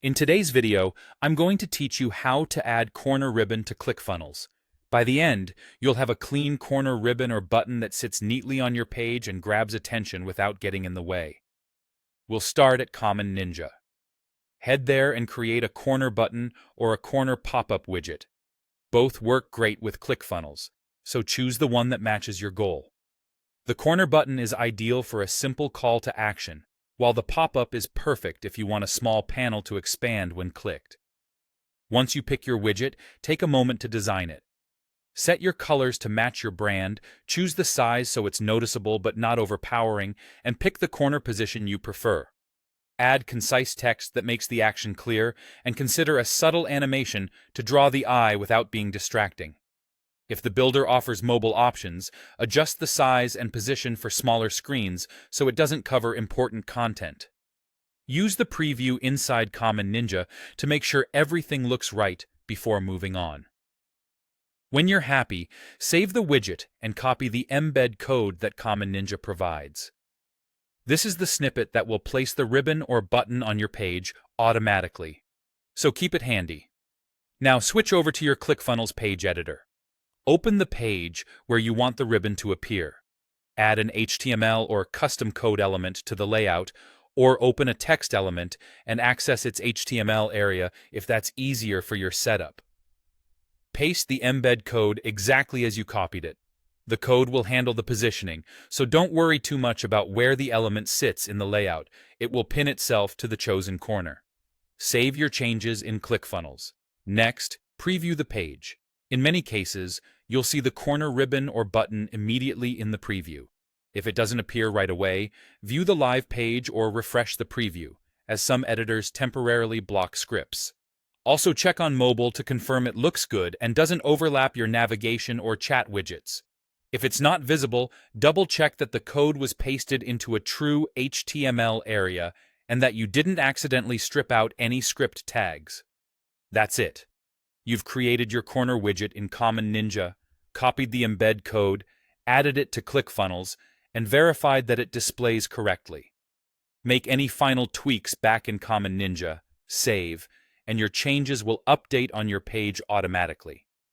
In today's video, I'm going to teach you how to add corner ribbon to ClickFunnels. By the end, you'll have a clean corner ribbon or button that sits neatly on your page and grabs attention without getting in the way. We'll start at Common Ninja. Head there and create a corner button or a corner pop-up widget. Both work great with ClickFunnels, so choose the one that matches your goal. The corner button is ideal for a simple call to action, while the pop-up is perfect if you want a small panel to expand when clicked. Once you pick your widget, take a moment to design it. Set your colors to match your brand, choose the size so it's noticeable but not overpowering, and pick the corner position you prefer. Add concise text that makes the action clear, and consider a subtle animation to draw the eye without being distracting. If the builder offers mobile options, adjust the size and position for smaller screens so it doesn't cover important content. Use the preview inside Common Ninja to make sure everything looks right before moving on. When you're happy, save the widget and copy the embed code that Common Ninja provides. This is the snippet that will place the ribbon or button on your page automatically, so keep it handy. Now switch over to your ClickFunnels page editor. Open the page where you want the ribbon to appear. Add an HTML or custom code element to the layout, or open a text element and access its HTML area if that's easier for your setup. Paste the embed code exactly as you copied it. The code will handle the positioning, so don't worry too much about where the element sits in the layout. It will pin itself to the chosen corner. Save your changes in ClickFunnels. Next, preview the page. In many cases, you'll see the corner ribbon or button immediately in the preview. If it doesn't appear right away, view the live page or refresh the preview, as some editors temporarily block scripts. Also check on mobile to confirm it looks good and doesn't overlap your navigation or chat widgets. If it's not visible, double-check that the code was pasted into a true HTML area and that you didn't accidentally strip out any script tags. That's it. You've created your corner widget in Common Ninja, copied the embed code, added it to ClickFunnels, and verified that it displays correctly. Make any final tweaks back in Common Ninja, save, and your changes will update on your page automatically.